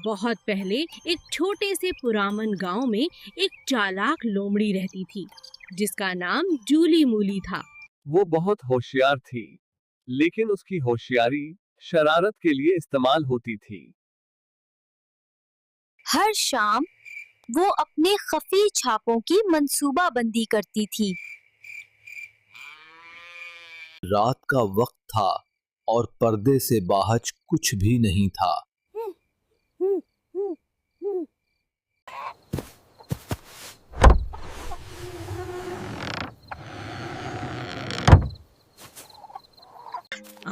बहुत पहले एक छोटे से पुरामन गांव में एक चालाक लोमड़ी रहती थी जिसका नाम जूली मूली था। वो बहुत होशियार थी, लेकिन उसकी होशियारी शरारत के लिए इस्तेमाल होती थी। हर शाम वो अपने खफी छापों की मंसूबाबंदी करती थी। रात का वक्त था और पर्दे से बाहर कुछ भी नहीं था।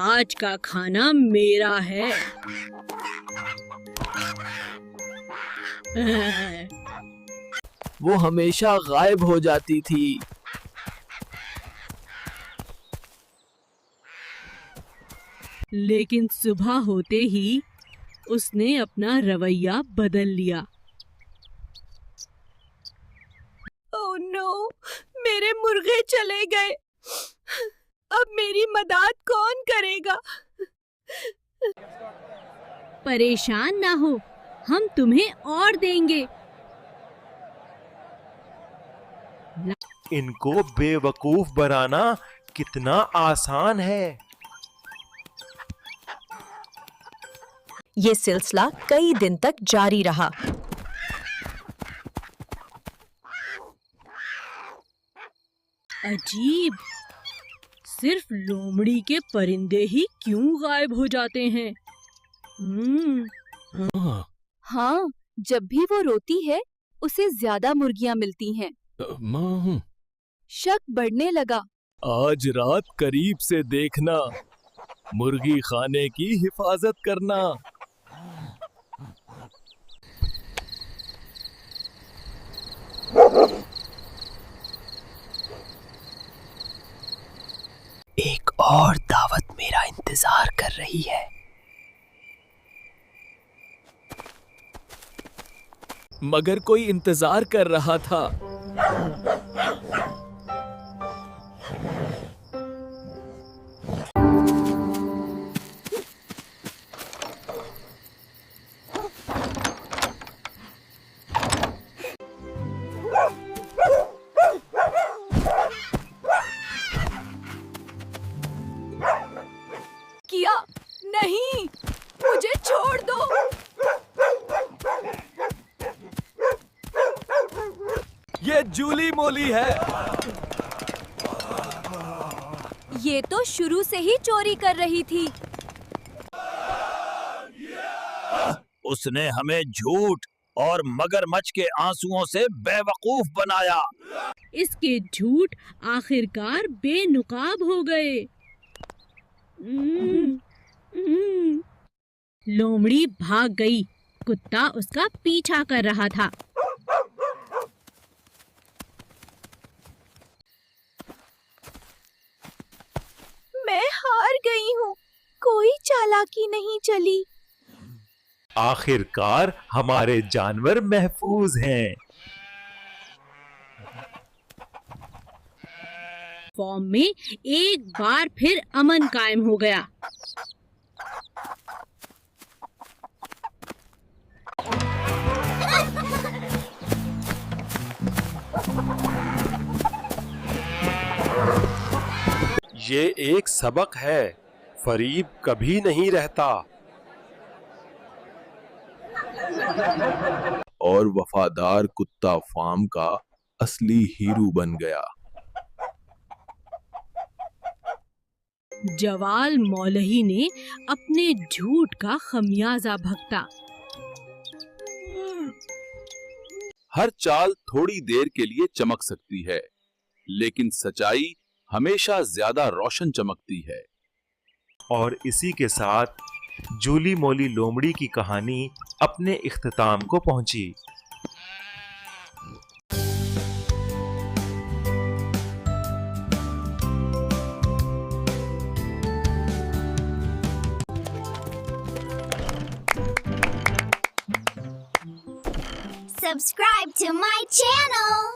आज का खाना मेरा है। वो हमेशा गायब हो जाती थी। लेकिन सुबह होते ही उसने अपना रवैया बदल लिया। ओह नो, मेरे मुर्गे चले गए। अब मेरी मदद कौन करेगा? परेशान ना हो, हम तुम्हें और देंगे। इनको बेवकूफ बनाना कितना आसान है। ये सिलसिला कई दिन तक जारी रहा। अजीब, सिर्फ लोमड़ी के परिंदे ही क्यों गायब हो जाते हैं? हाँ, जब भी वो रोती है उसे ज्यादा मुर्गियां मिलती हैं। शक बढ़ने लगा। आज रात करीब से देखना, मुर्गी खाने की हिफाजत करना। एक और दावत मेरा इंतजार कर रही है। मगर कोई इंतजार कर रहा था। किया नहीं, मुझे छोड़ दो। ये जूली मोली है। ये तो शुरू से ही चोरी कर रही थी। उसने हमें झूठ और मगरमच्छ के आंसुओं से बेवकूफ बनाया। इसके झूठ आखिरकार बेनुकाब हो गए। लोमड़ी भाग गई। कुत्ता उसका पीछा कर रहा था। मैं हार गई हूँ, कोई चालाकी नहीं चली। आखिरकार हमारे जानवर महफूज हैं। फॉर्म में एक बार फिर अमन कायम हो गया। ये एक सबक है, फरीब कभी नहीं रहता। और वफादार कुत्ता फार्म का असली हीरो बन गया। जवाल मौलही ने अपने झूठ का खमियाजा भुगता। हर चाल थोड़ी देर के लिए चमक सकती है, लेकिन सच्चाई हमेशा ज्यादा रोशन चमकती है। और इसी के साथ जूली मोली लोमड़ी की कहानी अपने इख्तिताम को पहुंची। Subscribe to my channel.